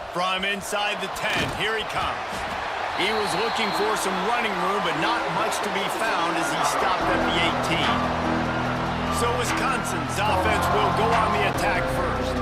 From inside the 10, here he comes. He was looking for some running room, but not much to be found as he stopped at the 18. So Wisconsin's offense will go on the attack first.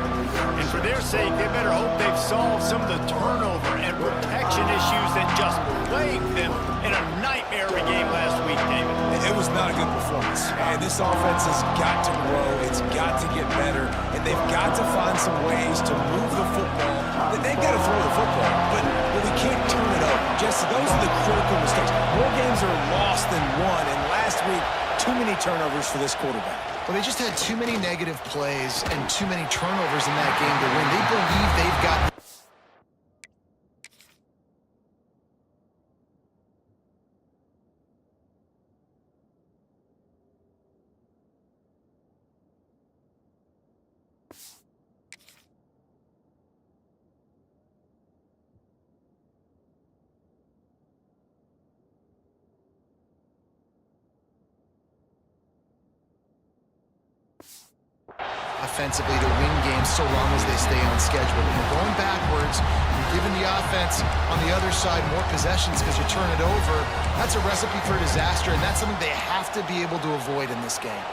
And for their sake, they better hope they've solved some of the turnover and protection issues that just plagued them in a nightmare of a game last week, David. It was not a good performance. And this offense has got to grow. It's got to get better. And they've got to find some ways to move the football. They've got to throw the football, but we can't turn it over. Jesse, those are the critical mistakes. More games are lost than won, and last week, too many turnovers for this quarterback. Well, they just had too many negative plays and too many turnovers in that game to win. They believe they've got... offensively to win games so long as they stay on schedule. When you're going backwards, you're giving the offense on the other side more possessions because you turn it over. That's a recipe for disaster, and that's something they have to be able to avoid in this game.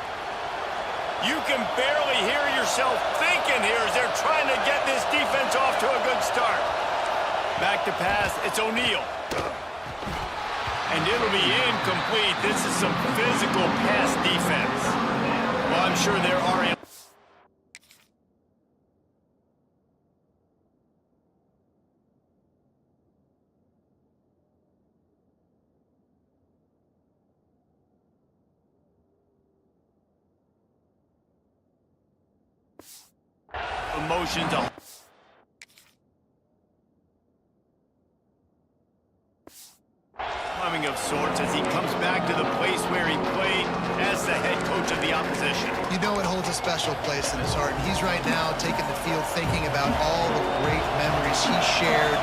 You can barely hear yourself thinking here as they're trying to get this defense off to a good start. Back to pass, it's O'Neal. And it'll be incomplete. This is some physical pass defense. Well, I'm sure there are... emotions on. Coming of sorts as he comes back to the place where he played as the head coach of the opposition. You know it holds a special place in his heart. And he's right now taking the field thinking about all the great memories he shared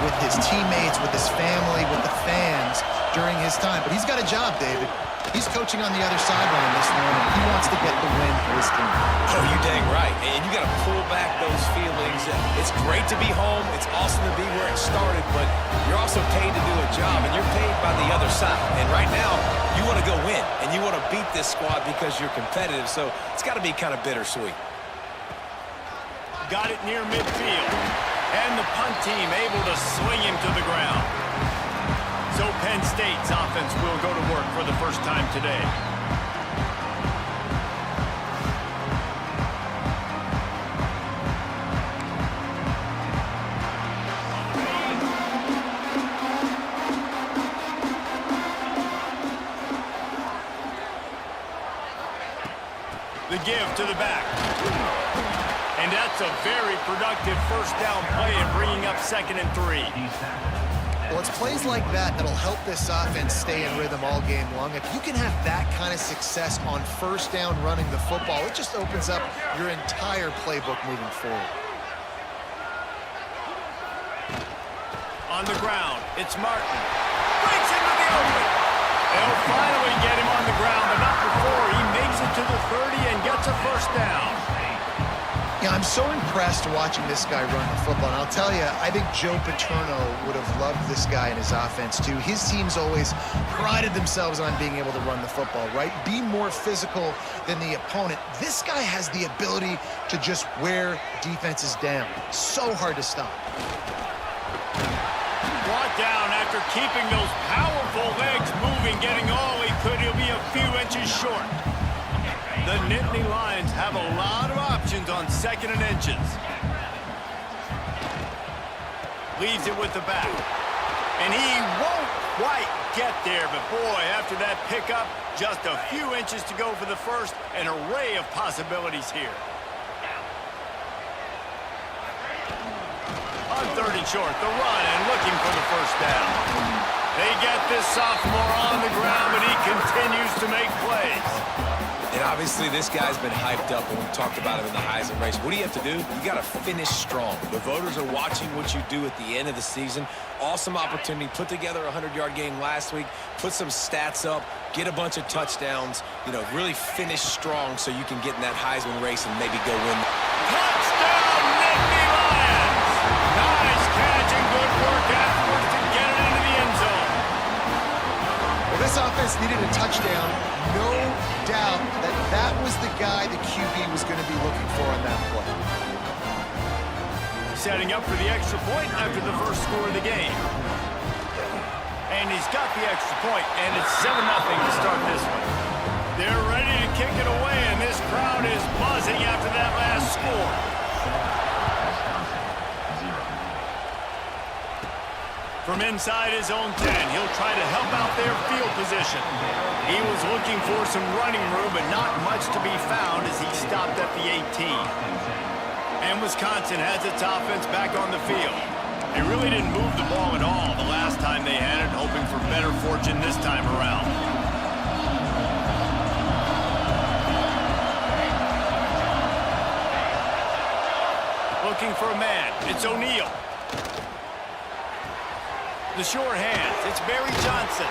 with his teammates, with his family, with the fans during his time. But he's got a job, David. He's coaching on the other sideline this morning. He wants to get the win for his team. Oh, you're dang right. And you got to pull back those feelings. It's great to be home. It's awesome to be where it started, but you're also paid to do a job, and you're paid by the other side. And right now, you want to go win, and you want to beat this squad because you're competitive, so it's got to be kind of bittersweet. Got it near midfield, and the punt team able to swing him to the ground. So Penn State's offense will go to work for the first time today. The give to the back. And that's a very productive first down play and bringing up 2nd and 3. Well, it's plays like that that'll help this offense stay in rhythm all game long. If you can have that kind of success on first down running the football, it just opens up your entire playbook moving forward. On the ground, it's Martin. Breaks into the open. They'll finally get him on the ground, but not before he makes it to the 30 and gets a first down. Yeah, I'm so impressed watching this guy run the football. And I'll tell you, I think Joe Paterno would have loved this guy in his offense, too. His teams always prided themselves on being able to run the football, right? Be more physical than the opponent. This guy has the ability to just wear defenses down. So hard to stop. Brought down after keeping those powerful legs moving, getting all he could. He'll be a few inches short. The Nittany Lions have a lot of options on 2nd and inches. Leaves it with the back. And he won't quite get there, but boy, after that pickup, just a few inches to go for the first. An array of possibilities here. On 3rd and short, the run and looking for the first down. They get this sophomore on the ground, but he continues to make plays. And obviously, this guy's been hyped up, and we talked about him in the Heisman race. What do you have to do? You got to finish strong. The voters are watching what you do at the end of the season. Awesome opportunity. Put together a 100-yard game last week. Put some stats up. Get a bunch of touchdowns. You know, really finish strong so you can get in that Heisman race and maybe go win. Touchdown, Nittany Lions! Nice catch and good work afterwards to get it into the end zone. Well, this offense needed a touchdown. No doubt that was the guy the QB was going to be looking for on that play. Setting up for the extra point after the first score of the game. And he's got the extra point, and it's 7-0 to start this one. They're ready to kick it away, and this crowd is buzzing after that last score. From inside his own 10, he'll try to help out their field position. He was looking for some running room, but not much to be found as he stopped at the 18. And Wisconsin has its offense back on the field. They really didn't move the ball at all the last time they had it, hoping for better fortune this time around. Looking for a man. It's O'Neal. The short hands. It's Barry Johnson.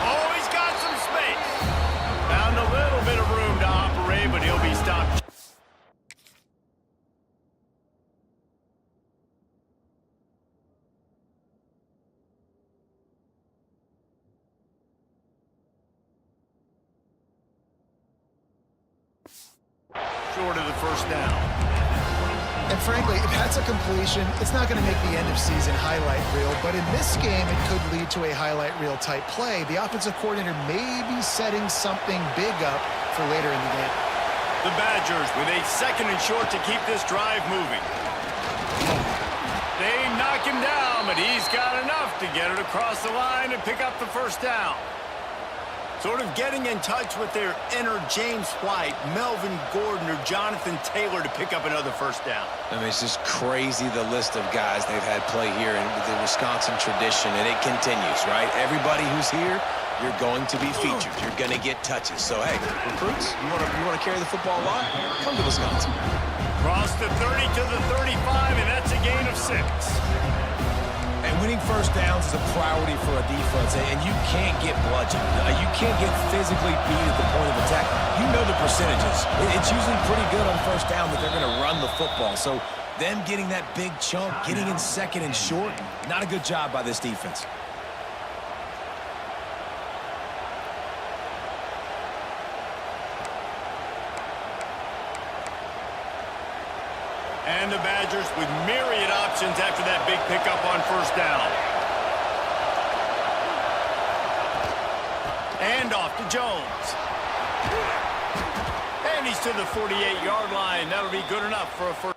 Oh, he's got some space. Found a little bit of room to operate, but he'll be stopped. Short of the first down. And frankly, if that's a completion, it's not going to make the end-of-season highlight reel. But in this game, it could lead to a highlight reel type play. The offensive coordinator may be setting something big up for later in the game. The Badgers with a 2nd and short to keep this drive moving. They knock him down, but he's got enough to get it across the line and pick up the first down. Sort of getting in touch with their inner James White, Melvin Gordon, or Jonathan Taylor to pick up another first down. I mean, it's just crazy the list of guys they've had play here in the Wisconsin tradition, and it continues, right? Everybody who's here, you're going to be featured. You're going to get touches. So, hey, recruits, you want to carry the football a lot? Come to Wisconsin. Cross the 30 to the 35, and that's a gain of 6. And winning first downs is a priority for a defense, and you can't get bludgeoned. You can't get physically beat at the point of attack. You know the percentages. It's usually pretty good on first down that they're going to run the football. So them getting that big chunk, getting in 2nd and short, not a good job by this defense. And the Badgers with myriad options after that big pickup on first down. And off to Jones. And he's to the 48-yard line. That'll be good enough for a first.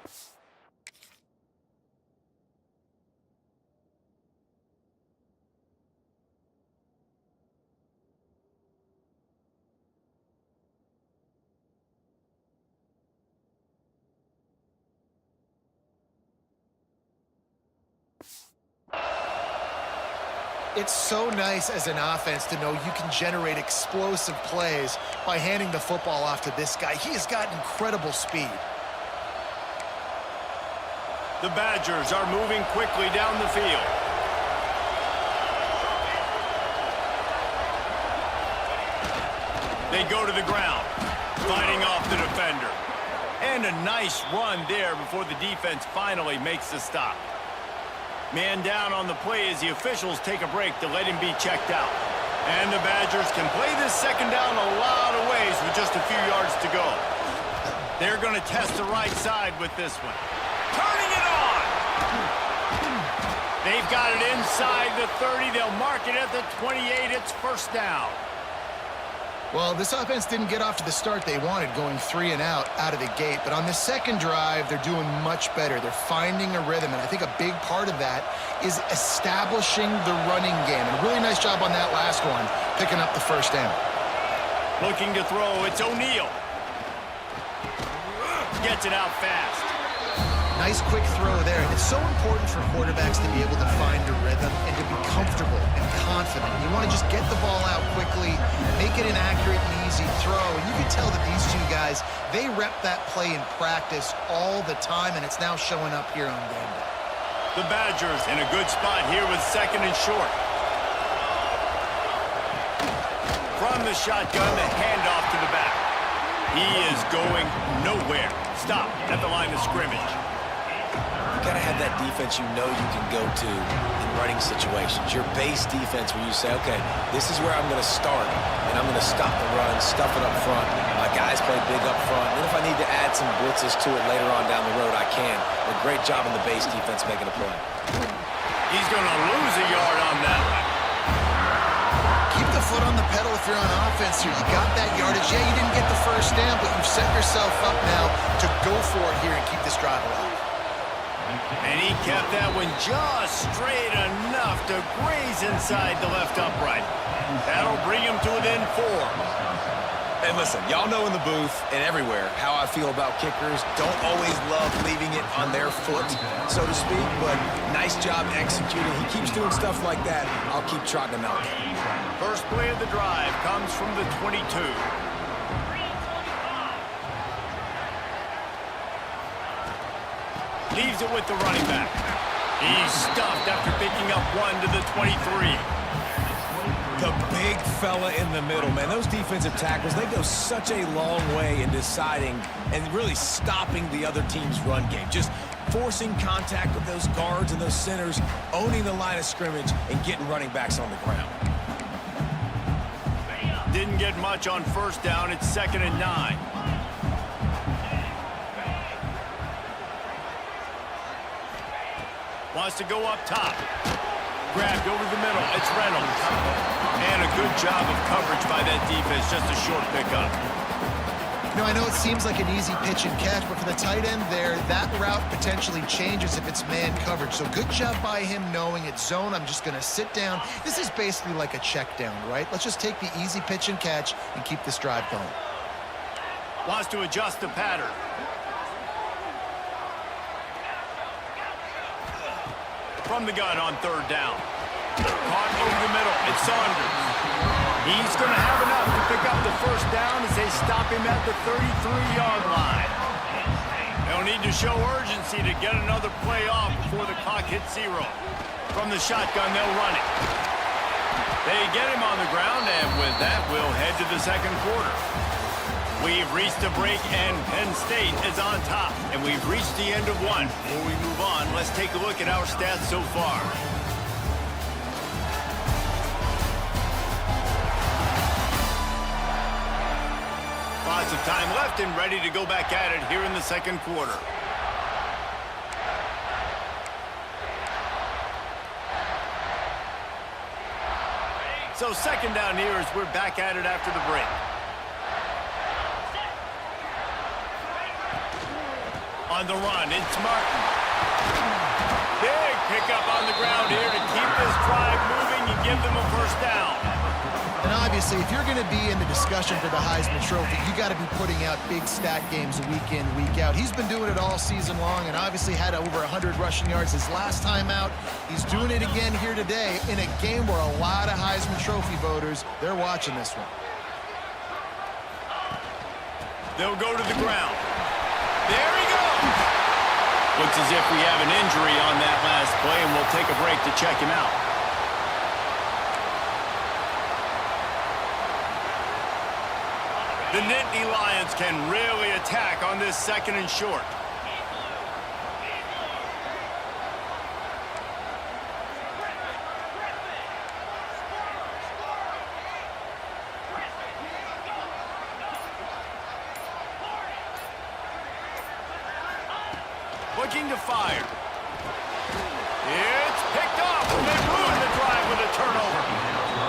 It's so nice as an offense to know you can generate explosive plays by handing the football off to this guy. He has got incredible speed. The Badgers are moving quickly down the field. They go to the ground, fighting off the defender. And a nice run there before the defense finally makes the stop. Man down on the play as the officials take a break to let him be checked out. And the Badgers can play this 2nd down a lot of ways with just a few yards to go. They're going to test the right side with this one. Turning it on! They've got it inside the 30. They'll mark it at the 28. It's first down. Well, this offense didn't get off to the start they wanted, going 3 and out of the gate. But on the second drive, they're doing much better. They're finding a rhythm, and I think a big part of that is establishing the running game. And a really nice job on that last one, picking up the first down. Looking to throw, it's O'Neal. Gets it out fast. Nice quick throw there. And it's so important for quarterbacks to be able to find a rhythm and to be comfortable and confident. You want to just get the ball out quickly, make it an accurate and easy throw. And you can tell that these two guys, they rep that play in practice all the time, and it's now showing up here on game day. The Badgers in a good spot here with 2nd and short. From the shotgun, the handoff to the back. He is going nowhere. Stop at the line of scrimmage. You got to have that defense you know you can go to in running situations. Your base defense where you say, okay, this is where I'm going to start, and I'm going to stop the run, stuff it up front. My guys play big up front. And then if I need to add some blitzes to it later on down the road, I can. A great job in the base defense making a play. He's going to lose a yard on that one. Keep the foot on the pedal if you're on offense here. You got that yardage. Yeah, you didn't get the first down, but you've set yourself up now to go for it here and keep this drive alive. And he kept that one just straight enough to graze inside the left upright. That'll bring him to within 4. And listen, y'all know in the booth and everywhere how I feel about kickers. Don't always love leaving it on their foot, so to speak, but nice job executing. He keeps doing stuff like that. I'll keep trotting him out. First play of the drive comes from the 22. Leaves it with the running back. He's stuffed after picking up 1 to the 23. The big fella in the middle, man. Those defensive tackles, they go such a long way in deciding and really stopping the other team's run game. Just forcing contact with those guards and those centers, owning the line of scrimmage, and getting running backs on the ground. Didn't get much on first down. It's 2nd and 9. Wants to go up top. Grabbed over the middle. It's Reynolds. And a good job of coverage by that defense. Just a short pickup. You know, I know it seems like an easy pitch and catch, but for the tight end there, that route potentially changes if it's man coverage. So good job by him knowing it's zone. I'm just going to sit down. This is basically like a check down, right? Let's just take the easy pitch and catch and keep this drive going. Wants to adjust the pattern. From the gun on 3rd down. Caught over the middle. It's Saunders. He's going to have enough to pick up the first down as they stop him at the 33-yard line. They'll need to show urgency to get another play off before the clock hits 0. From the shotgun, they'll run it. They get him on the ground, and with that, we'll head to the 2nd quarter. We've reached a break, and Penn State is on top. And we've reached the end of 1. Before we move on, let's take a look at our stats so far. Lots of time left and ready to go back at it here in the 2nd quarter. So 2nd down here as we're back at it after the break. On the run, it's Martin. Big pickup on the ground here to keep this drive moving and give them a first down. And obviously, if you're going to be in the discussion for the Heisman Trophy, you got to be putting out big stat games week in, week out. He's been doing it all season long and obviously had over 100 rushing yards his last time out. He's doing it again here today in a game where a lot of Heisman Trophy voters, they're watching this one. They'll go to the ground. There he goes. Looks as if we have an injury on that last play, and we'll take a break to check him out. The Nittany Lions can really attack on this 2nd and short. Looking to fire. It's picked off, and they ruined the drive with a turnover.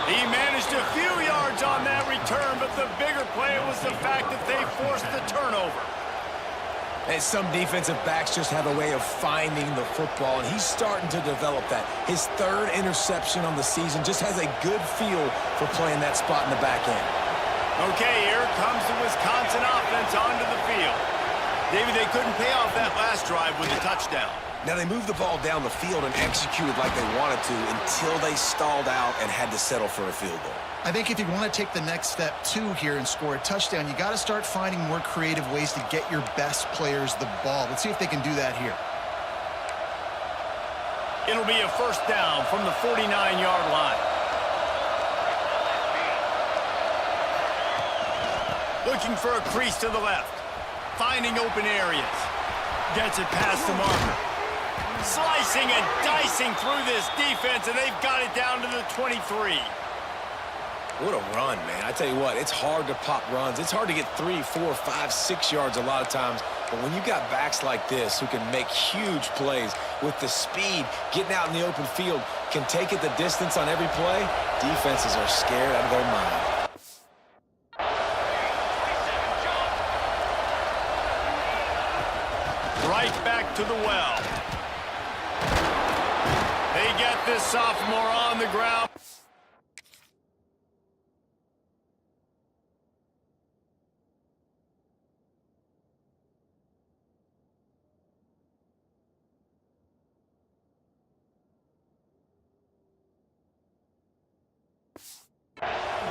He managed a few yards on that return, but the bigger play was the fact that they forced the turnover. And some defensive backs just have a way of finding the football, and he's starting to develop that. His 3rd interception on the season just has a good feel for playing that spot in the back end. Okay, here comes the Wisconsin offense onto the field. David, they couldn't pay off that last drive with a touchdown. Now, they moved the ball down the field and executed like they wanted to until they stalled out and had to settle for a field goal. I think if you want to take the next step, too, here and score a touchdown, you got to start finding more creative ways to get your best players the ball. Let's see if they can do that here. It'll be a first down from the 49-yard line. Looking for a crease to the left. Finding open areas. Gets it past the marker. Slicing and dicing through this defense, and they've got it down to the 23. What a run, man. I tell you what, it's hard to pop runs. It's hard to get 3, 4, 5, 6 yards a lot of times. But when you got backs like this who can make huge plays with the speed, getting out in the open field, can take it the distance on every play, defenses are scared out of their mind. Right back to the well. They get this sophomore on the ground.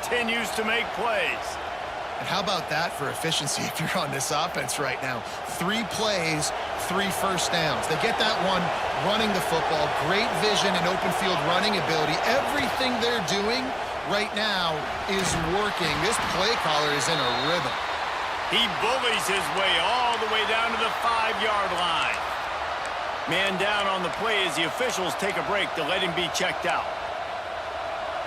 Continues to make plays. And how about that for efficiency if you're on this offense right now? 3 plays, 3 first downs. They get that one running the football, great vision and open field running ability. Everything they're doing right now is working. This play caller is in a rhythm. He bullies his way all the way down to the 5-yard line. Man down on the play as the officials take a break to let him be checked out.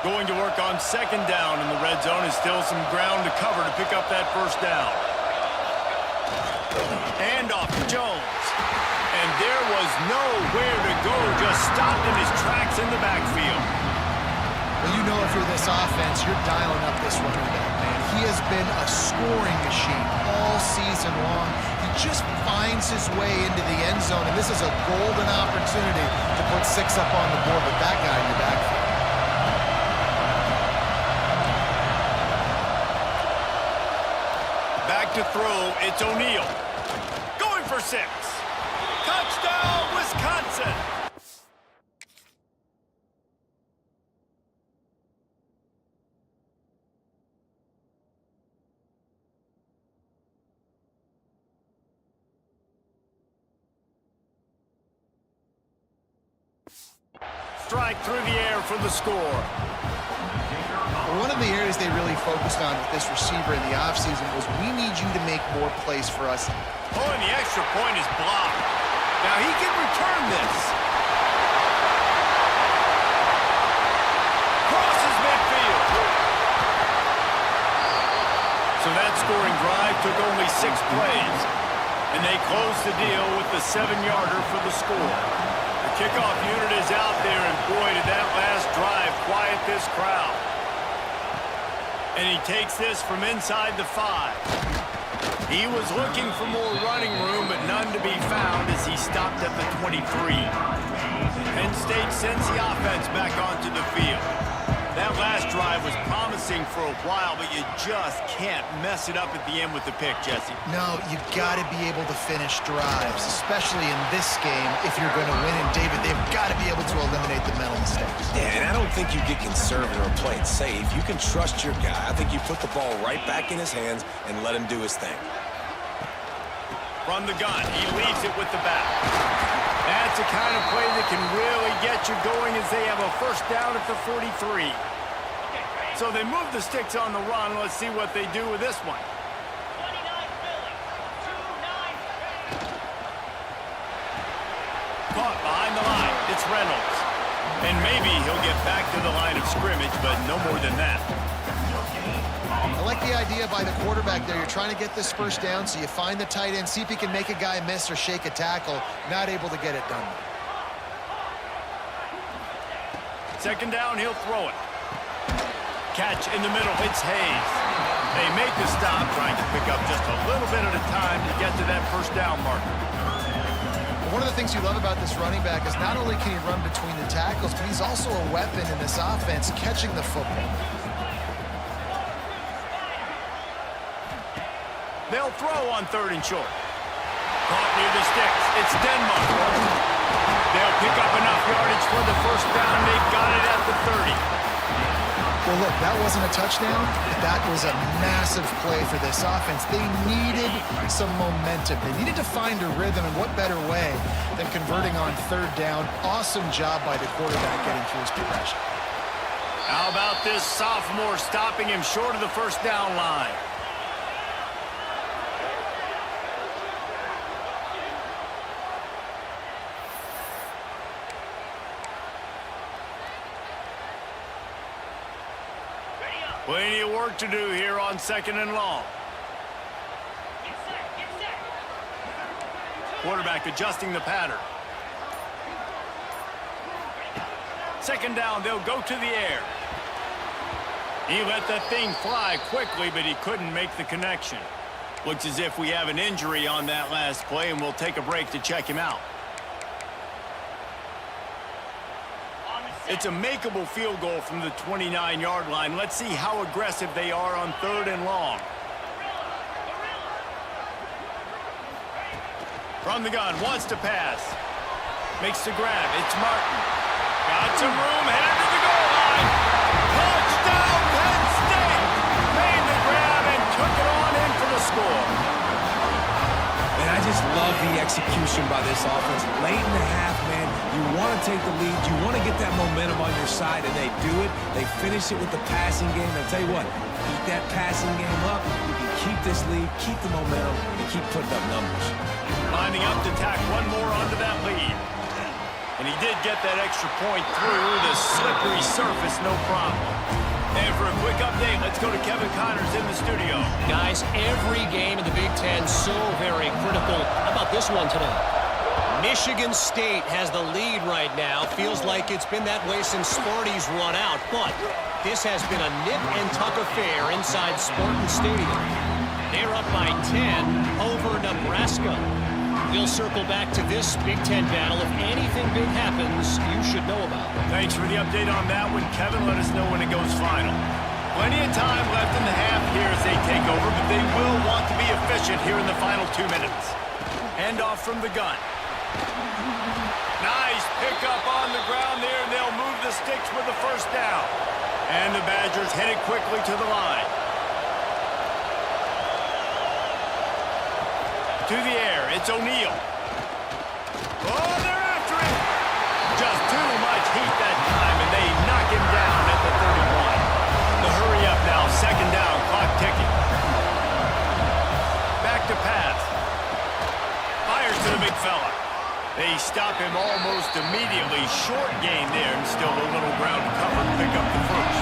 Going to work on second down in the red zone is still some ground to cover to pick up that first down. Hand off to Jones. And there was nowhere to go, just stopped in his tracks in the backfield. Well, you know if you're this offense, you're dialing up this running back, man. He has been a scoring machine all season long. He just finds his way into the end zone, and this is a golden opportunity to put 6 up on the board with that guy in your backfield. To throw, it's O'Neal. Going for 6. Touchdown, Wisconsin! Strike through the air for the score. One of the areas they really focused on with this receiver in the offseason was we need you to make more plays for us. Oh, and the extra point is blocked. Now he can return this. Crosses midfield. So that scoring drive took only 6 plays. And they closed the deal with the 7-yarder for the score. The kickoff unit is out there, and boy, did that last drive quiet this crowd. And he takes this from inside the 5. He was looking for more running room, but none to be found as he stopped at the 23. Penn State sends the offense back onto the field. That last drive was promising for a while, but you just can't mess it up at the end with the pick, Jesse. No, you've got to be able to finish drives, especially in this game if you're going to win. And, David, they've got to be able to eliminate the mental mistakes. Yeah, and I don't think you get conservative or play it safe. You can trust your guy. I think you put the ball right back in his hands and let him do his thing. From the gun, he leaves it with the back. That's the kind of play that can really get you going as they have a first down at the 43. So they move the sticks on the run. Let's see what they do with this one. Caught behind the line. It's Reynolds. And maybe he'll get back to the line of scrimmage, but no more than that. I like the idea by the quarterback there. You're trying to get this first down, so you find the tight end, see if he can make a guy miss or shake a tackle. Not able to get it done. Second down, he'll throw it. Catch in the middle, it's Hayes. They make the stop, trying to pick up just a little bit at a time to get to that first down marker. One of the things you love about this running back is not only can he run between the tackles, but he's also a weapon in this offense, catching the football. They'll throw on 3rd and short. Caught near the sticks. It's Denmark. They'll pick up enough yardage for the first down. They've got it at the 30. Well, look, that wasn't a touchdown. That was a massive play for this offense. They needed some momentum. They needed to find a rhythm, and what better way than converting on third down. Awesome job by the quarterback getting through his progression. How about this sophomore stopping him short of the first down line? Plenty of work to do here on 2nd and long. Quarterback adjusting the pattern. 2nd down, they'll go to the air. He let that thing fly quickly, but he couldn't make the connection. Looks as if we have an injury on that last play, and we'll take a break to check him out. It's a makeable field goal from the 29-yard line. Let's see how aggressive they are on 3rd and long. From the gun, wants to pass. Makes the grab. It's Martin. Got some room, headed to the goal line. Touchdown, Penn State! Made the grab and took it on in for the score. And I just love the execution by this offense. Late in the half, man, you want to take the lead. You want to get that momentum on your side, and they do it. They finish it with the passing game. And I'll tell you what, keep that passing game up. You can keep this lead, keep the momentum, and keep putting up numbers. Lining up to tack one more onto that lead. And he did get that extra point through the slippery surface, no problem. And for a quick update, let's go to Kevin Connors in the studio. Guys, every game in the Big Ten so very critical. How about this one today? Michigan State has the lead right now. Feels like it's been that way since Sparty's run out. But this has been a nip-and-tuck affair inside Spartan Stadium. They're up by 10 over Nebraska. We'll circle back to this Big Ten battle. If anything big happens, you should know about it. Thanks for the update on that one, Kevin. Let us know when it goes final. Plenty of time left in the half here as they take over, but they will want to be efficient here in the final 2 minutes. Handoff from the gun. Nice pickup on the ground there, and they'll move the sticks with the first down. And the Badgers headed quickly to the line. To the air, it's O'Neal. Oh, they're after him! Just too much heat that time, and they knock him down at the 31. The hurry up now, 2nd down, clock ticking. Back to pass. Fires to the big fella. They stop him almost immediately. Short gain there, and still a little ground to cover to pick up the first.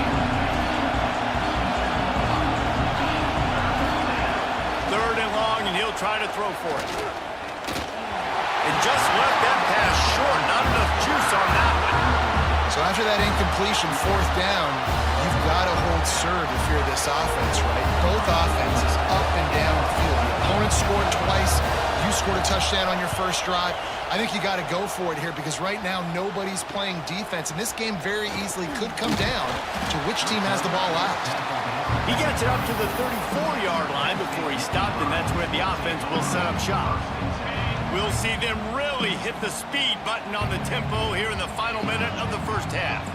3rd and long, and he'll try to throw for it. And just left that pass short. Not enough juice on that one. So after that incompletion, 4th down, you've got to hold serve if you're this offense, right? Both offenses up and down the field. The opponent scored twice. You scored a touchdown on your first drive. I think you got to go for it here because right now nobody's playing defense, and this game very easily could come down to which team has the ball last. He gets it up to the 34-yard line before he stopped, and that's where the offense will set up shop. We'll see them really hit the speed button on the tempo here in the final minute of the first half.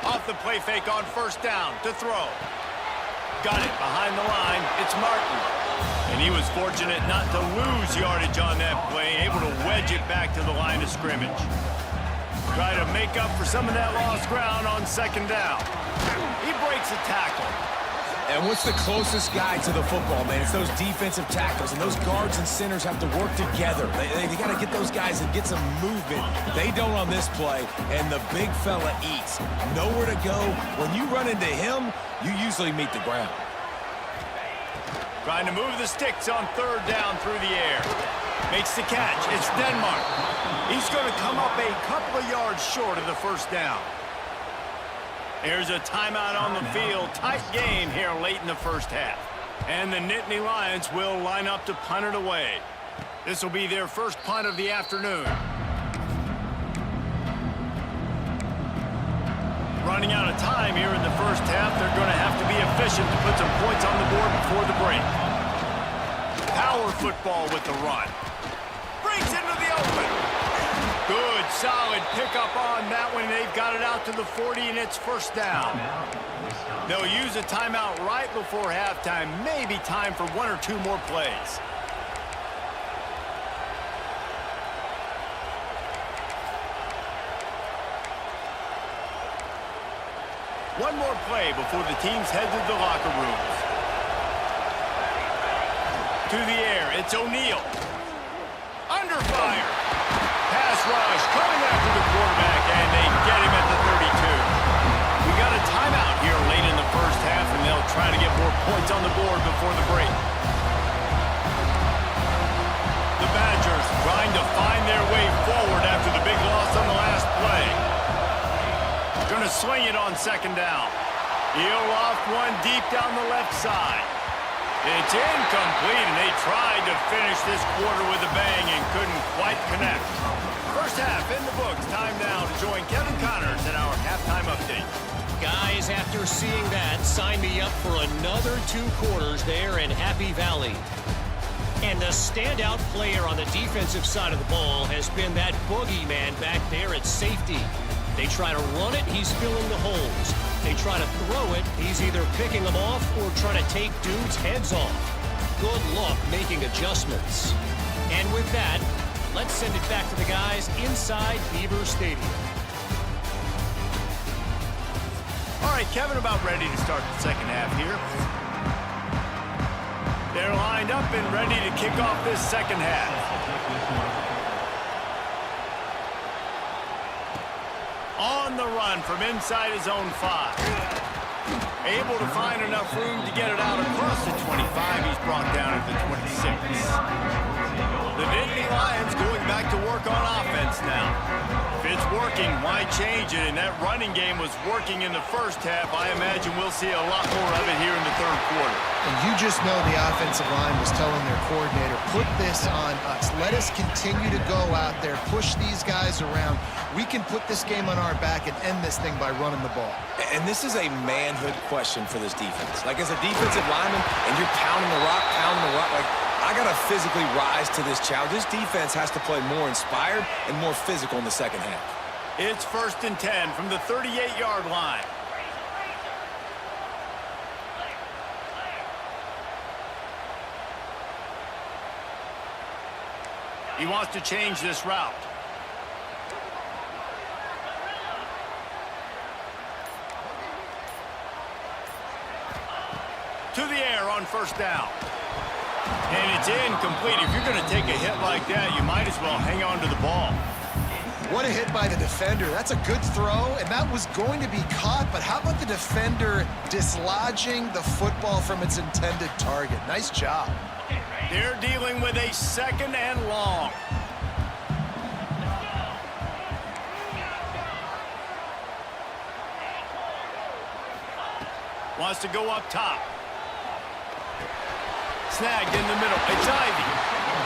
Off the play fake on 1st down to throw. Got it behind the line. It's Martin. And he was fortunate not to lose yardage on that play, able to wedge it back to the line of scrimmage. Try to make up for some of that lost ground on 2nd down. He breaks a tackle. And what's the closest guy to the football, man? It's those defensive tackles, and those guards and centers have to work together. They got to get those guys and get some movement. They don't on this play, and the big fella eats. Nowhere to go. When you run into him, you usually meet the ground. Trying to move the sticks on 3rd down through the air. Makes the catch. It's Denmark. He's going to come up a couple of yards short of the first down. Here's a timeout on the field. Tight game here late in the first half. And the Nittany Lions will line up to punt it away. This will be their first punt of the afternoon. running out of time here in the first half. They're going to have to be efficient to put some points on the board before the break. Power football with the run. Breaks into the open. Good, solid pickup on that one. They've got it out to the 40, and it's first down. They'll use a timeout right before halftime. Maybe time for one or two more plays. One more play before the teams head to the locker rooms. To the air, it's O'Neal. Under fire. Pass rush, coming after the quarterback, and they get him at the 32. We got a timeout here late in the first half, and they'll try to get more points on the board before the break. The Badgers trying to find their way forward after the big loss on the last play. Going to swing it on second down. He'll loft one deep down the left side. It's incomplete, and they tried to finish this quarter with a bang and couldn't quite connect. First half in the books. Time now to join Kevin Connors in our halftime update. Guys, after seeing that, sign me up for another 2 quarters there in Happy Valley. And the standout player on the defensive side of the ball has been that boogeyman back there at safety. They try to run it, he's filling the holes. They try to throw it, he's either picking them off or trying to take dudes' heads off. Good luck making adjustments. And with that, let's send it back to the guys inside Beaver Stadium. All right, Kevin, about ready to start the second half here. They're lined up and ready to kick off this second half. On the run from inside his own 5. Able to find enough room to get it out across the 25. He's brought down at the 26. The Nittany Lions going back to work on offense now. If it's working, why change it? And that running game was working in the first half. I imagine we'll see a lot more of it here in the third quarter. And you just know the offensive line was telling their coordinator, put this on us. Let us continue to go out there, push these guys around. We can put this game on our back and end this thing by running the ball. And this is a manhood question for this defense. Like, as a defensive lineman, and you're pounding the rock, like, I got to physically rise to this challenge. This defense has to play more inspired and more physical in the second half. It's 1st and 10 from the 38-yard line. He wants to change this route. To the air on first down. And it's incomplete. If you're going to take a hit like that, you might as well hang on to the ball. What a hit by the defender. That's a good throw, and that was going to be caught, but how about the defender dislodging the football from its intended target? Nice job. They're dealing with a second and long. Wants to go up top. Snagged in the middle. It's Ivy.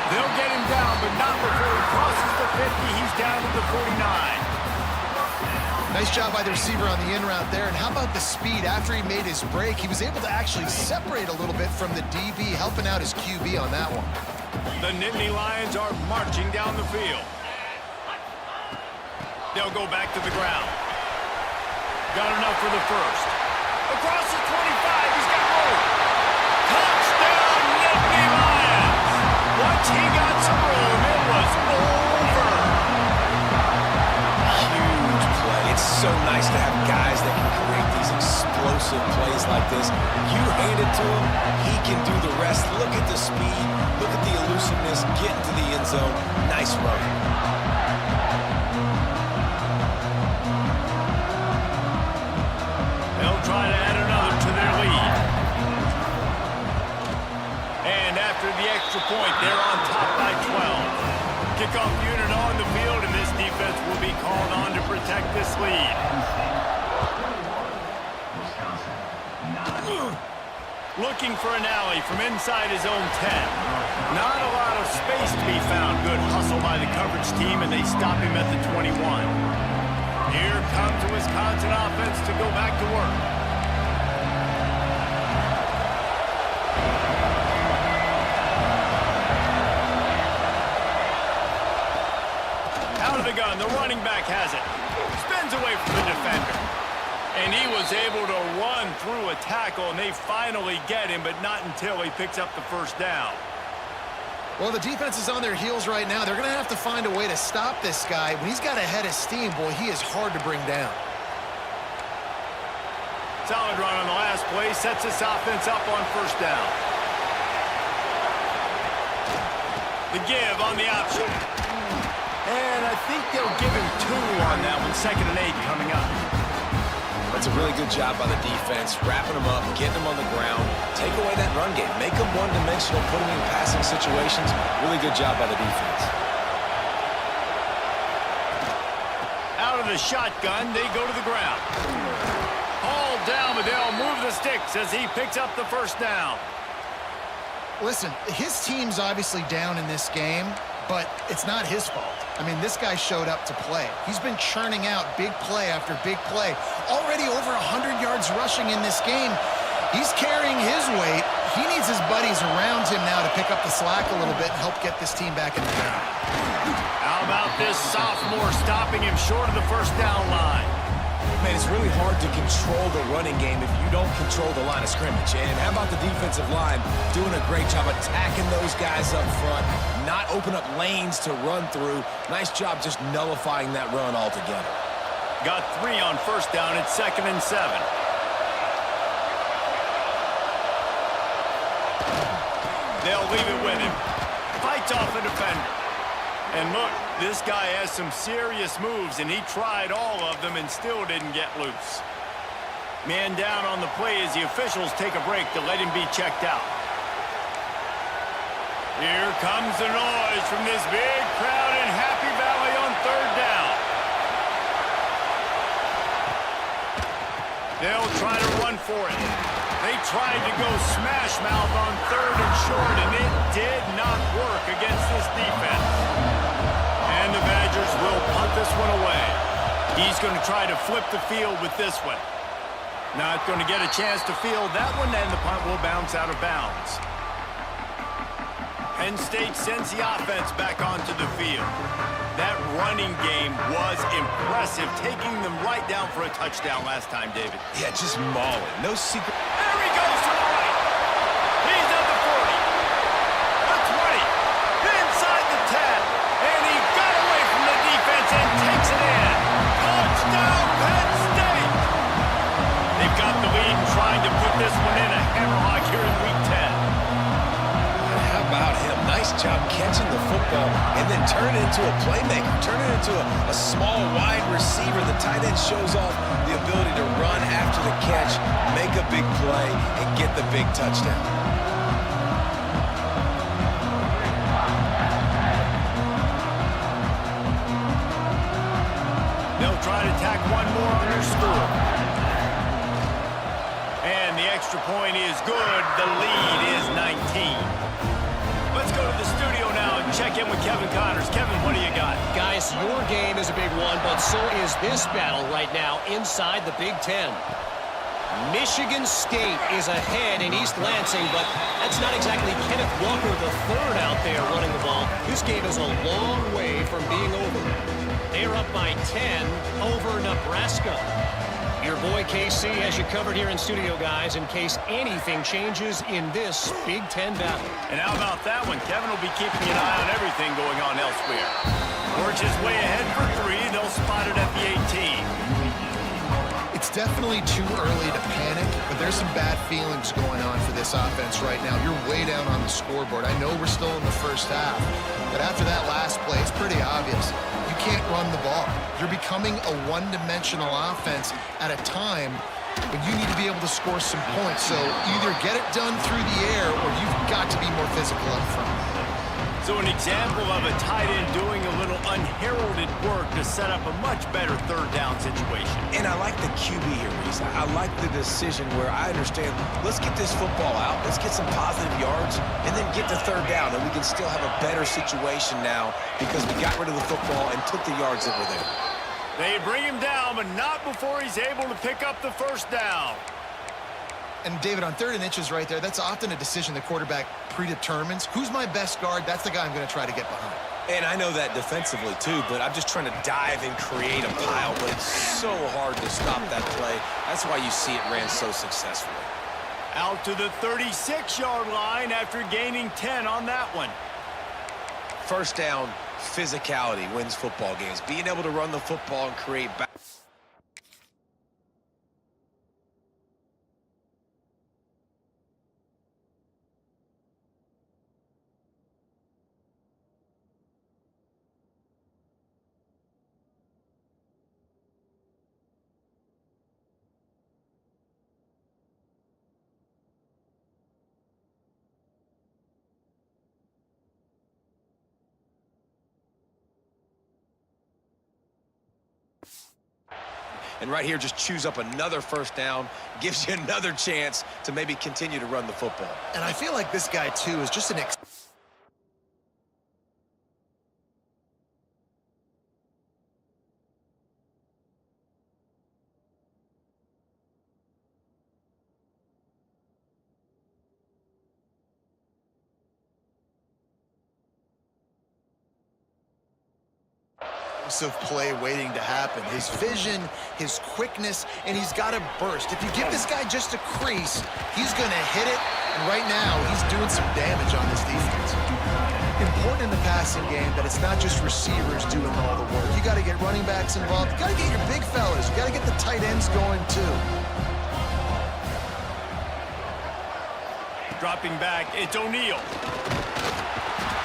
They'll get him down, but not before he crosses the 50. He's down to the 49. Nice job by the receiver on the in route there. And how about the speed? After he made his break, he was able to actually separate a little bit from the DB, helping out his QB on that one. The Nittany Lions are marching down the field. They'll go back to the ground. Got enough for the first. Across the 25, he's got room. Touchdown, Nittany Lions! Once he got some room, it was over. Huge play. It's so nice to have guys that can create these explosive plays like this. You hand it to him, he can do the rest. Look at the speed. Look at the elusiveness. Get into the end zone. Nice run. They'll try to add another to their lead. And after the extra point, they're on top by 12. Kickoff unit on the field, and this defense will be called on to protect this lead. Looking for an alley from inside his own 10. Not a lot of space to be found. Good hustle by the coverage team, and they stop him at the 21. Here comes Wisconsin Wisconsin offense to go back to work. Out of the gun, the running back has it. Spins away from the defender. And he was able to run through a tackle, and they finally get him, but not until he picks up the first down. Well, the defense is on their heels right now. They're going to have to find a way to stop this guy. When he's got a head of steam, boy, he is hard to bring down. Solid run on the last play. Sets this offense up on first down. The give on the option. And I think they'll give him 2 on that one. 2nd and 8 coming up. That's a really good job by the defense, wrapping them up, getting them on the ground, take away that run game, make them one-dimensional, put them in passing situations. Really good job by the defense. Out of the shotgun, they go to the ground. All down, but they'll move the sticks as he picks up the first down. Listen, his team's obviously down in this game, but it's not his fault. I mean, this guy showed up to play. He's been churning out big play after big play. Already over 100 yards rushing in this game. He's carrying his weight. He needs his buddies around him now to pick up the slack a little bit and help get this team back in the game. How about this sophomore stopping him short of the first down line? Man, it's really hard to control the running game if you don't control the line of scrimmage. And how about the defensive line doing a great job attacking those guys up front, not open up lanes to run through. Nice job just nullifying that run altogether. Got 3 on first down. It's 2nd and 7. They'll leave it with him. Fights off the defender. And look, this guy has some serious moves, and he tried all of them and still didn't get loose. Man down on the play as the officials take a break to let him be checked out. Here comes the noise from this big crowd in Happy Valley on 3rd down. They'll try to run for it. They tried to go smash mouth on 3rd and short, and it did not work against this defense. And the Badgers will punt this one away. He's going to try to flip the field with this one. Not going to get a chance to field that one, and the punt will bounce out of bounds. Penn State sends the offense back onto the field. That running game was impressive, taking them right down for a touchdown last time, David. Yeah, just mauling. No secret. There he goes to the right. He's at the 40. The 20. Inside the 10. And he got away from the defense and takes it in. Touchdown, Penn State. They've got the lead and trying to put this one in a hammerlock here in Week 10. How about him? Nice job catching the football and then turn it into a playmaker. Turn it into a small wide receiver. The tight end shows off the ability to run after the catch, make a big play, and get the big touchdown. They'll try to tack one more on their score. And the extra point is good. The lead is 19. Let's go to the studio now and check in with Kevin Connors. Kevin, what do you got? Guys, your game is a big one, but so is this battle right now inside the Big Ten. Michigan State is ahead in East Lansing, but that's not exactly Kenneth Walker III out there running the ball. This game is a long way from being over. They're up by 10 over Nebraska. Your boy KC has you covered here in studio, guys, in case anything changes in this Big Ten battle. And how about that one? Kevin will be keeping an eye on everything going on elsewhere. Orange is way ahead for 3. They'll spot it at the 18. It's definitely too early to panic, but there's some bad feelings going on for this offense right now. You're way down on the scoreboard. I know we're still in the first half, but after that last play, it's pretty obvious. You can't run the ball. You're becoming a one-dimensional offense at a time when you need to be able to score some points. So either get it done through the air or you've got to be more physical up front. So an example of a tight end doing a little unheralded work to set up a much better 3rd down situation. And I like the QB here, Reese. I like the decision where I understand, let's get this football out, let's get some positive yards, and then get to 3rd down, and we can still have a better situation now because we got rid of the football and took the yards that were there. They bring him down, but not before he's able to pick up the first down. And David, on 3rd and inches right there, that's often a decision the quarterback predetermines. Who's my best guard? That's the guy I'm going to try to get behind. And I know that defensively, too, but I'm just trying to dive and create a pile, but it's so hard to stop that play. That's why you see it ran so successfully. Out to the 36-yard line after gaining 10 on that one. First down, physicality wins football games. Being able to run the football and create back. And right here, just choose up another first down, gives you another chance to maybe continue to run the football. And I feel like this guy, too, is just an of play waiting to happen. His vision, his quickness, and he's got a burst. If you give this guy just a crease, he's going to hit it, and right now he's doing some damage on this defense. Important in the passing game that it's not just receivers doing all the work. You got to get running backs involved. You got to get your big fellas. You got to get the tight ends going too. Dropping back, it's O'Neal.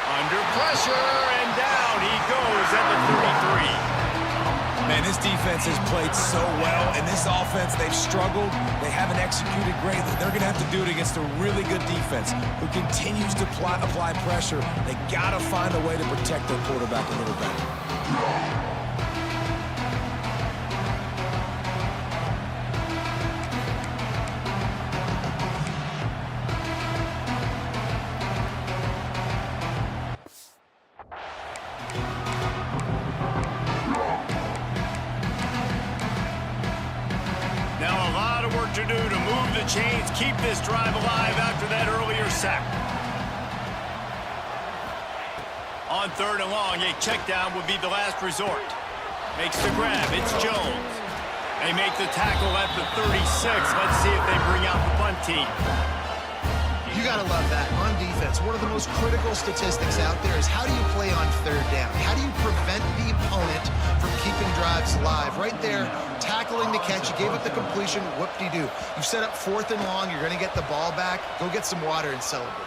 Under pressure, and down he goes at the 33. Man, this defense has played so well, and this offense, they've struggled. They haven't executed greatly. They're going to have to do it against a really good defense who continues to apply pressure. They got to find a way to protect their quarterback a little better. To do to move the chains, keep this drive alive after that earlier sack. On 3rd and long, a check down would be the last resort. Makes the grab, it's Jones. They make the tackle at the 36. Let's see if they bring out the punt team. You got to love that. On defense, one of the most critical statistics out there is how do you play on 3rd down? How do you prevent the opponent from keeping drives alive? Right there, tackling the catch. You gave up the completion. Whoop-de-doo. You've set up 4th and long. You're going to get the ball back. Go get some water and celebrate.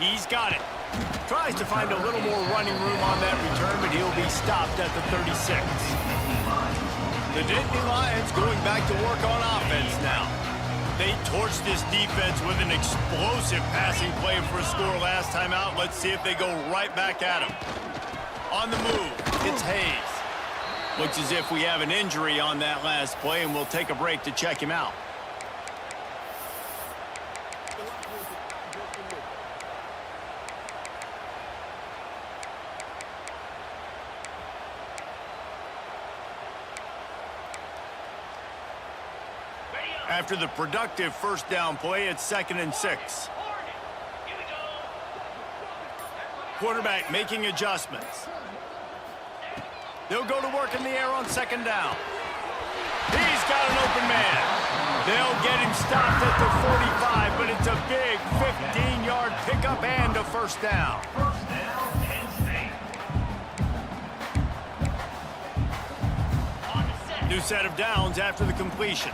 He's got it. Tries to find a little more running room on that return, but he'll be stopped at the 36. The Nittany Lions going back to work on offense now. They torched this defense with an explosive passing play for a score last time out. Let's see if they go right back at him. On the move, it's Hayes. Looks as if we have an injury on that last play, and we'll take a break to check him out. After the productive first down play, it's 2nd and 6. Quarterback making adjustments. They'll go to work in the air on 2nd down. He's got an open man. They'll get him stopped at the 45, but it's a big 15-yard pickup and a first down. New set of downs after the completion.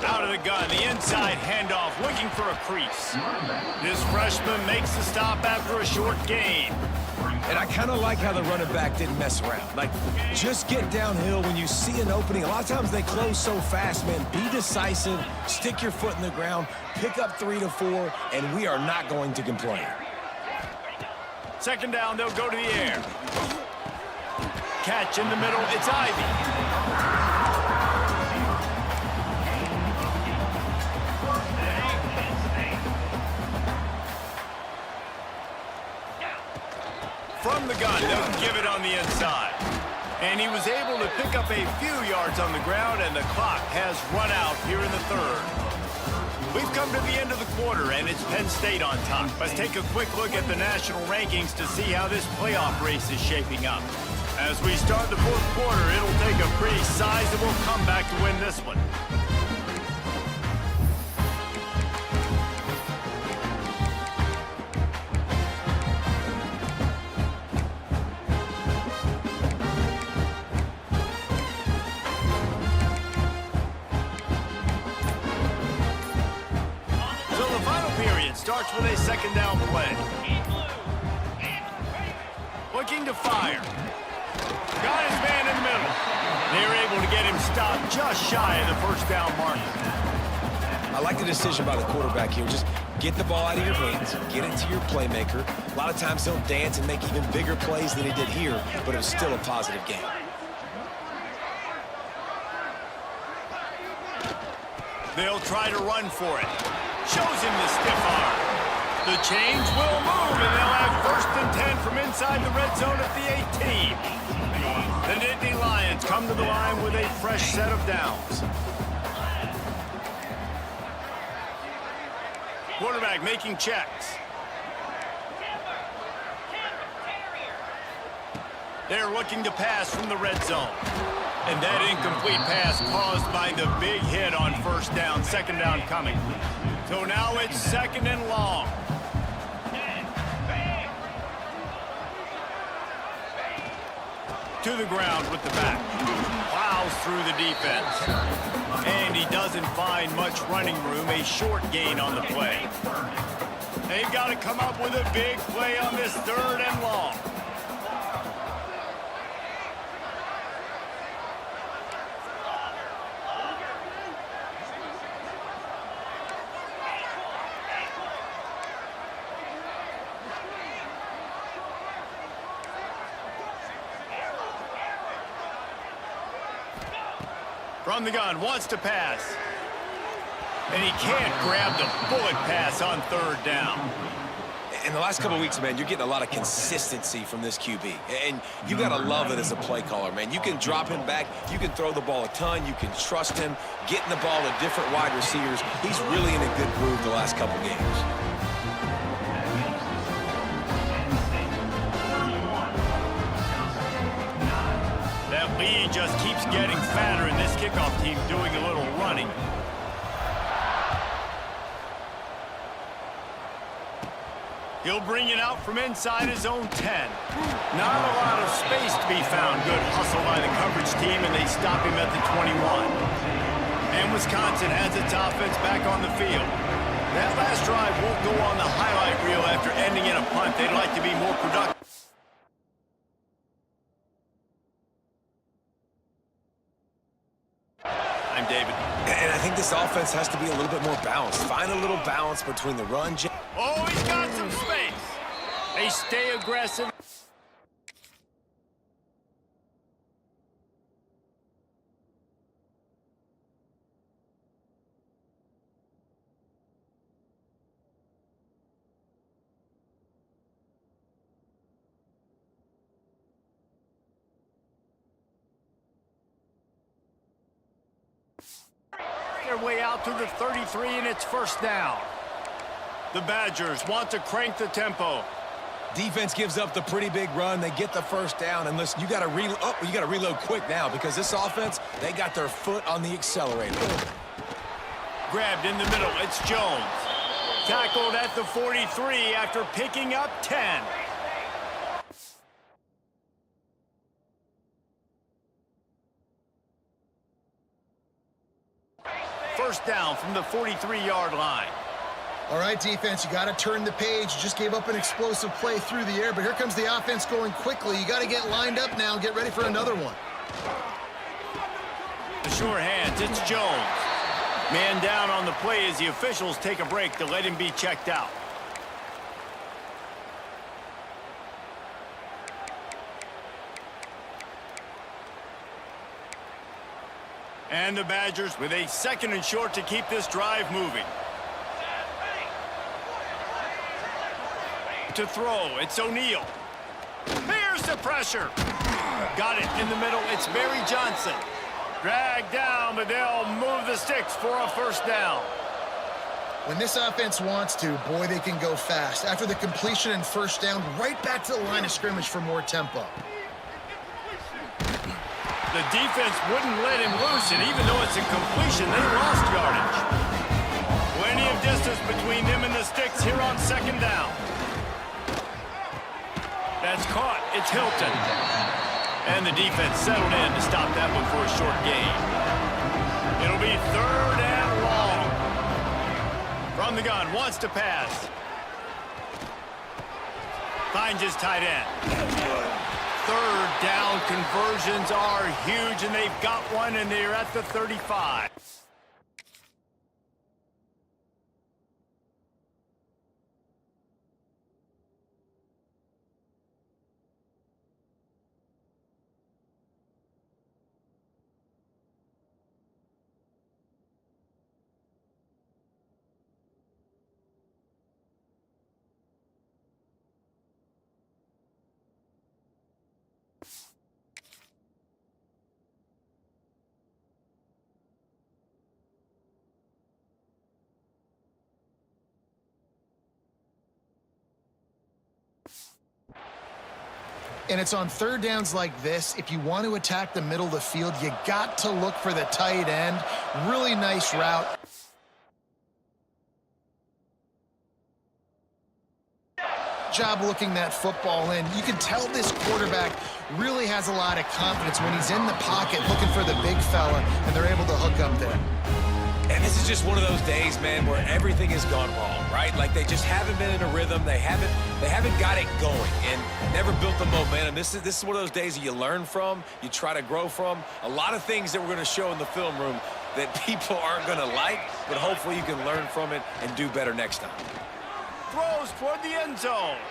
Out of the gun, the inside handoff, looking for a crease. This freshman makes the stop after a short gain. And I kind of like how the running back didn't mess around. Like, just get downhill when you see an opening. A lot of times they close so fast, man. Be decisive, stick your foot in the ground, pick up 3 to 4, and we are not going to complain. 2nd down, they'll go to the air. Catch in the middle, it's Ivy. From the gun, they'll give it on the inside. And he was able to pick up a few yards on the ground, and the clock has run out here in the third. We've come to the end of the quarter, and it's Penn State on top. Let's take a quick look at the national rankings to see how this playoff race is shaping up. As we start the fourth quarter, it'll take a pretty sizable comeback to win this one. Starts with a second down play. Looking to fire. Got his man in the middle. They're able to get him stopped just shy of the first down marker. I like the decision by the quarterback here. Just get the ball out of your hands, get it to your playmaker. A lot of times he'll dance and make even bigger plays than he did here, but it was still a positive game. They'll try to run for it. Shows him the stiff arm. The chains will move, and they'll have first and 10 from inside the red zone at the 18. The Nittany Lions come to the line with a fresh set of downs. Quarterback making checks. They're looking to pass from the red zone. And that incomplete pass caused by the big hit on first down, second down coming. So now it's second and long. To the ground with the back. Plows through the defense. And he doesn't find much running room, a short gain on the play. They've got to come up with a big play on this third and long. From the gun, wants to pass. And he can't grab the bullet pass on third down. In the last couple of weeks, man, you're getting a lot of consistency from this QB. And you got to love it as a play caller, man. You can drop him back. You can throw the ball a ton. You can trust him, getting the ball to different wide receivers. He's really in a good groove the last couple games. That lead just keeps getting fatter, and this kickoff team doing a little running. He'll bring it out from inside his own 10. Not a lot of space to be found. Good hustle by the coverage team, and they stop him at the 21. And Wisconsin has its offense back on the field. That last drive won't go on the highlight reel after ending in a punt. They'd like to be more productive. I'm David. And I think this offense has to be a little bit more balanced. Find a little balance between the run. Oh, he's got some space. They stay aggressive. Their way out to the 33, and it's first down. The Badgers want to crank the tempo. Defense gives up the pretty big run. They get the first down, and listen, you got to reload quick now because this offense, they got their foot on the accelerator. Grabbed in the middle, it's Jones. Tackled at the 43 after picking up 10. First down from the 43-yard line. All right, defense, you got to turn the page. You just gave up an explosive play through the air, but here comes the offense going quickly. You got to get lined up now and get ready for another one. The sure hands, it's Jones. Man down on the play as the officials take a break to let him be checked out. And the Badgers with a second and short to keep this drive moving. To throw, it's O'Neal. Here's the pressure. Got it in the middle. It's Barry Johnson. Dragged down, but they'll move the sticks for a first down. When this offense wants to, boy, they can go fast. After the completion and first down, right back to the line of scrimmage for more tempo. The defense wouldn't let him loose, and even though it's a completion, they lost yardage. Plenty of distance between them and the sticks here on second down. That's caught. It's Hilton. And the defense settled in to stop that one for a short gain. It'll be third and long. From the gun, wants to pass. Finds his tight end. Third down conversions are huge, and they've got one, and they're at the 35. And it's on third downs like this, if you want to attack the middle of the field, you got to look for the tight end. Really nice route. Job looking that football in. You can tell this quarterback really has a lot of confidence when he's in the pocket looking for the big fella, and they're able to hook up there. And this is just one of those days, man, where everything has gone wrong, right? Like they just haven't been in a rhythm. They haven't got it going and never built the momentum. This is one of those days that you learn from, you try to grow from. A lot of things that we're going to show in the film room that people aren't going to like, but hopefully you can learn from it and do better next time. Throws toward the end zone.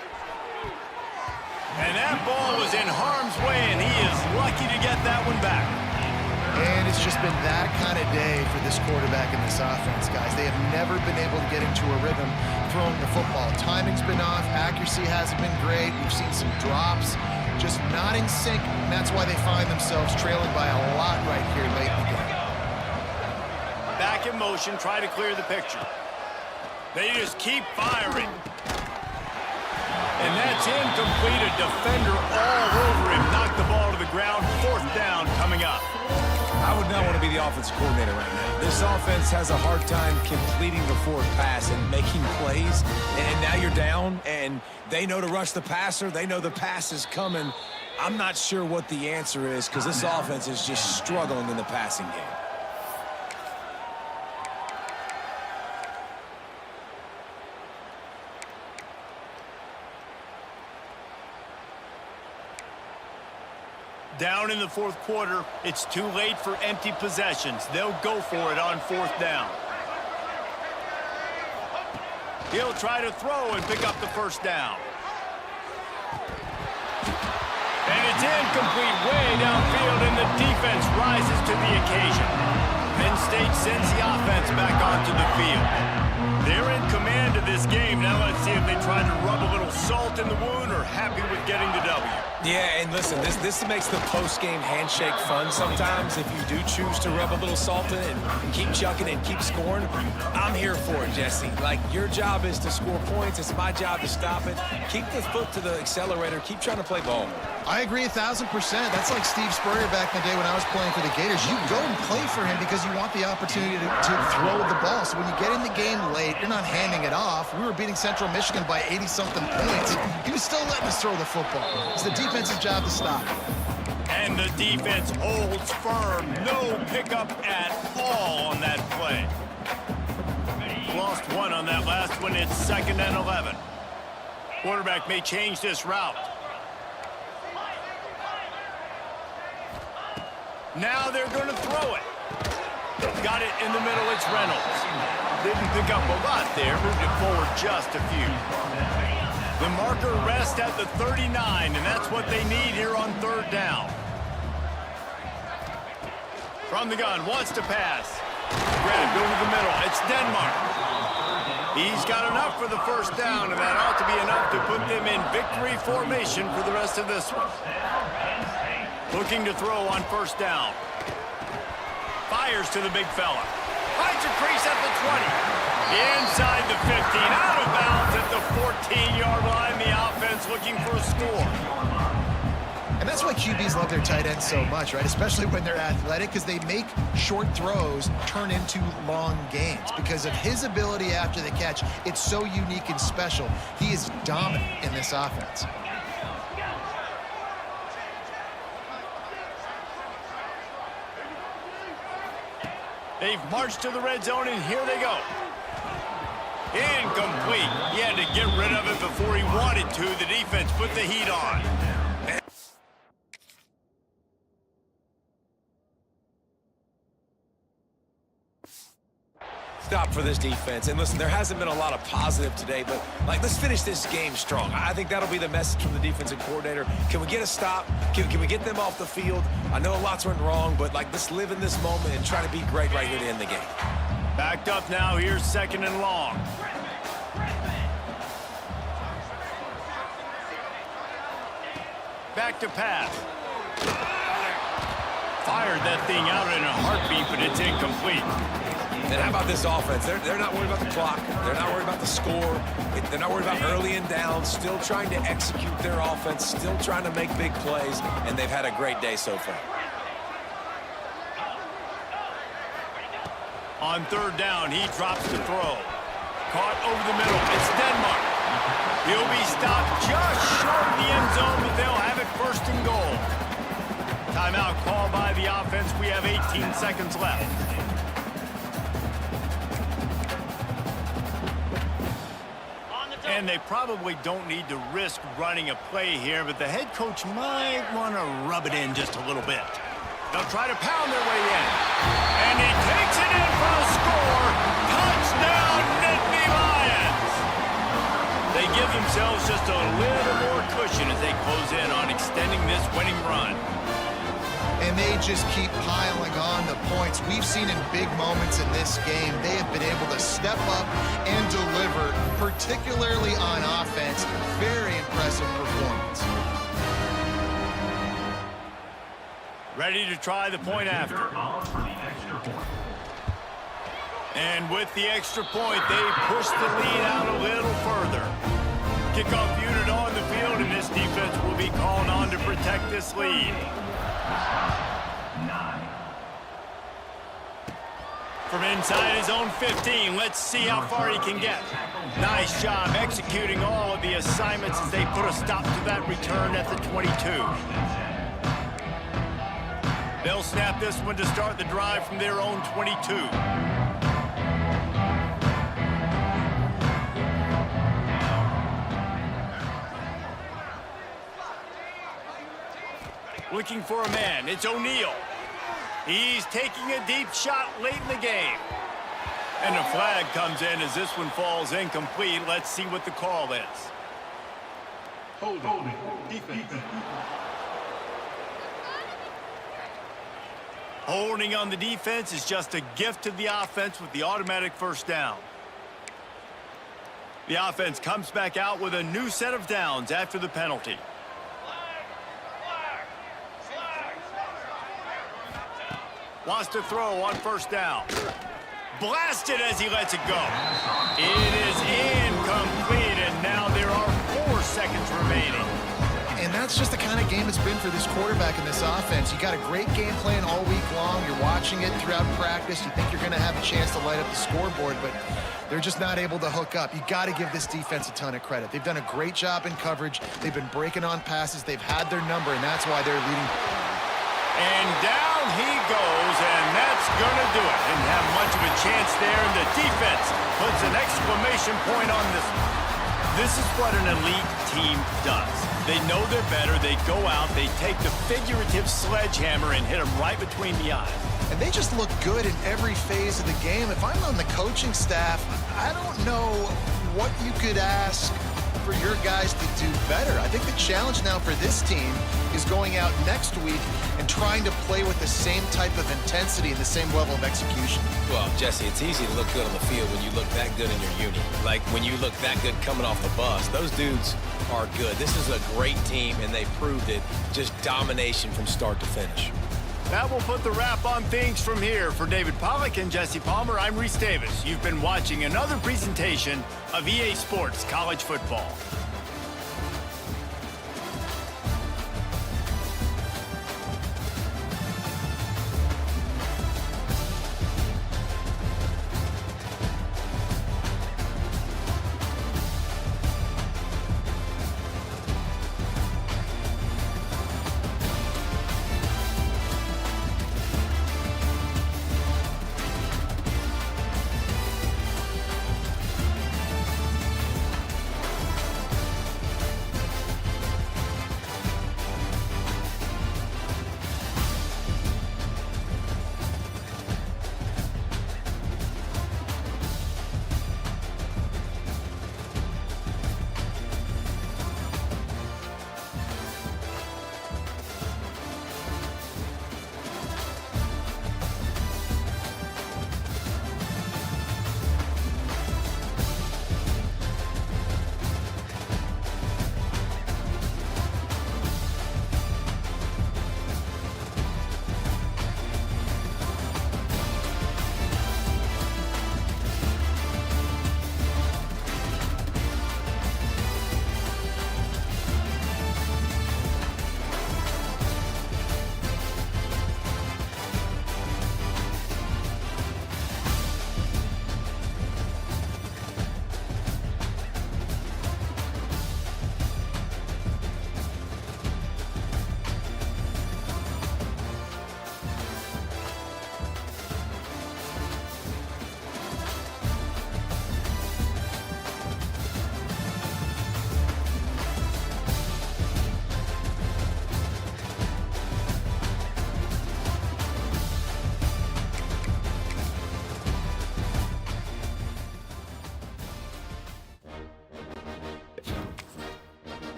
And that ball was in harm's way, and he is lucky to get that one back. And it's just been that kind of day for this quarterback and this offense, guys. They have never been able to get into a rhythm throwing the football. Timing's been off. Accuracy hasn't been great. We've seen some drops, just not in sync. And that's why they find themselves trailing by a lot right here late in the game. Back in motion, try to clear the picture. They just keep firing. And that's incomplete. A defender all over him. Knocked the ball to the ground. Fourth down coming up. I would not want to be the offensive coordinator right now. This offense has a hard time completing the forward pass and making plays. And now you're down, and they know to rush the passer. They know the pass is coming. I'm not sure what the answer is because this offense is just struggling in the passing game. Down in the fourth quarter, it's too late for empty possessions. They'll go for it on fourth down. He'll try to throw and pick up the first down. And it's incomplete way downfield, and the defense rises to the occasion. Penn State sends the offense back onto the field. They're in command of this game. Now let's see if they try to rub a little salt in the wound or happy with getting the W. Yeah, and listen, this makes the post-game handshake fun sometimes. If you do choose to rub a little salt in and keep chucking and keep scoring, I'm here for it, Jesse. Like, your job is to score points. It's my job to stop it. Keep the foot to the accelerator. Keep trying to play ball. I agree 1,000%. That's like Steve Spurrier back in the day when I was playing for the Gators. You go and play for him because you want the opportunity to throw the ball. So when you get in the game late, you're not handing it off. We were beating Central Michigan by 80-something points. He was still letting us throw the football. It's the defensive job to stop. And the defense holds firm. No pickup at all on that play. Lost one on that last one. It's 2nd and 11. Quarterback may change this route. Now they're going to throw it. Got it in the middle. It's Reynolds. Didn't pick up a lot there. Moved it forward just a few. The marker rests at the 39, and that's what they need here on third down. From the gun, wants to pass. Grabbed over the middle. It's Denmark. He's got enough for the first down, and that ought to be enough to put them in victory formation for the rest of this one. Looking to throw on first down. Fires to the big fella. Finds a crease at the 20. Inside the 15. Out of bounds at the 14-yard line. The offense looking for a score. And that's why QBs love their tight ends so much, right? Especially when they're athletic, because they make short throws turn into long gains. Because of his ability after the catch, it's so unique and special. He is dominant in this offense. They've marched to the red zone, and here they go. Incomplete. He had to get rid of it before he wanted to. The defense put the heat on. Stop for this defense. And listen, there hasn't been a lot of positive today, but let's finish this game strong. I think that'll be the message from the defensive coordinator. Can we get a stop? Can we get them off the field? I know lots went wrong, but let's live in this moment and try to be great right here to end the game. Backed up now. Here's 2nd and long. Back to pass. Fired that thing out in a heartbeat, but it's incomplete. And how about this offense? They're not worried about the clock. They're not worried about the score. They're not worried about early and down. Still trying to execute their offense. Still trying to make big plays. And they've had a great day so far. On 3rd down, he drops the throw. Caught over the middle. It's Denmark. He'll be stopped just short of the end zone, but they'll have it 1st and goal. Timeout called by the offense. We have 18 seconds left. And they probably don't need to risk running a play here, but the head coach might want to rub it in just a little bit. They'll try to pound their way in. And he takes it in for a score. Touchdown, Nittany Lions! They give themselves just a little more cushion as they close in on extending this winning run. And they just keep piling on the points. We've seen in big moments in this game, they have been able to step up and deliver, particularly on offense. Very impressive performance. Ready to try the point after. And with the extra point, they push the lead out a little further. Kickoff unit on the field, and this defense will be called on to protect this lead. From inside his own 15, let's see how far he can get. Nice job executing all of the assignments as they put a stop to that return at the 22. They'll snap this one to start the drive from their own 22. Looking for a man, it's O'Neal. He's taking a deep shot late in the game. And a flag comes in as this one falls incomplete. Let's see what the call is. Holding. Defense. Holding on the defense is just a gift to the offense with the automatic 1st down. The offense comes back out with a new set of downs after the penalty. Wants to throw on 1st down. Blasted as he lets it go. It is incomplete, and now there are 4 seconds remaining. And that's just the kind of game it's been for this quarterback in this offense. You got a great game plan all week long. You're watching it throughout practice. You think you're going to have a chance to light up the scoreboard, but they're just not able to hook up. You got to give this defense a ton of credit. They've done a great job in coverage. They've been breaking on passes. They've had their number, and that's why they're leading. And down he goes, and that's going to do it. Didn't have much of a chance there, and the defense puts an exclamation point on this one. This is what an elite team does. They know they're better. They go out, they take the figurative sledgehammer and hit them right between the eyes. And they just look good in every phase of the game. If I'm on the coaching staff, I don't know what you could ask for your guys to do better. I think the challenge now for this team is going out next week and trying to play with the same type of intensity and the same level of execution. Well, Jesse, it's easy to look good on the field when you look that good in your unit. Like when you look that good coming off the bus. Those dudes are good. This is a great team, and they proved it. Just domination from start to finish. That will put the wrap on things from here. For David Pollack and Jesse Palmer, I'm Reese Davis. You've been watching another presentation of EA Sports College Football.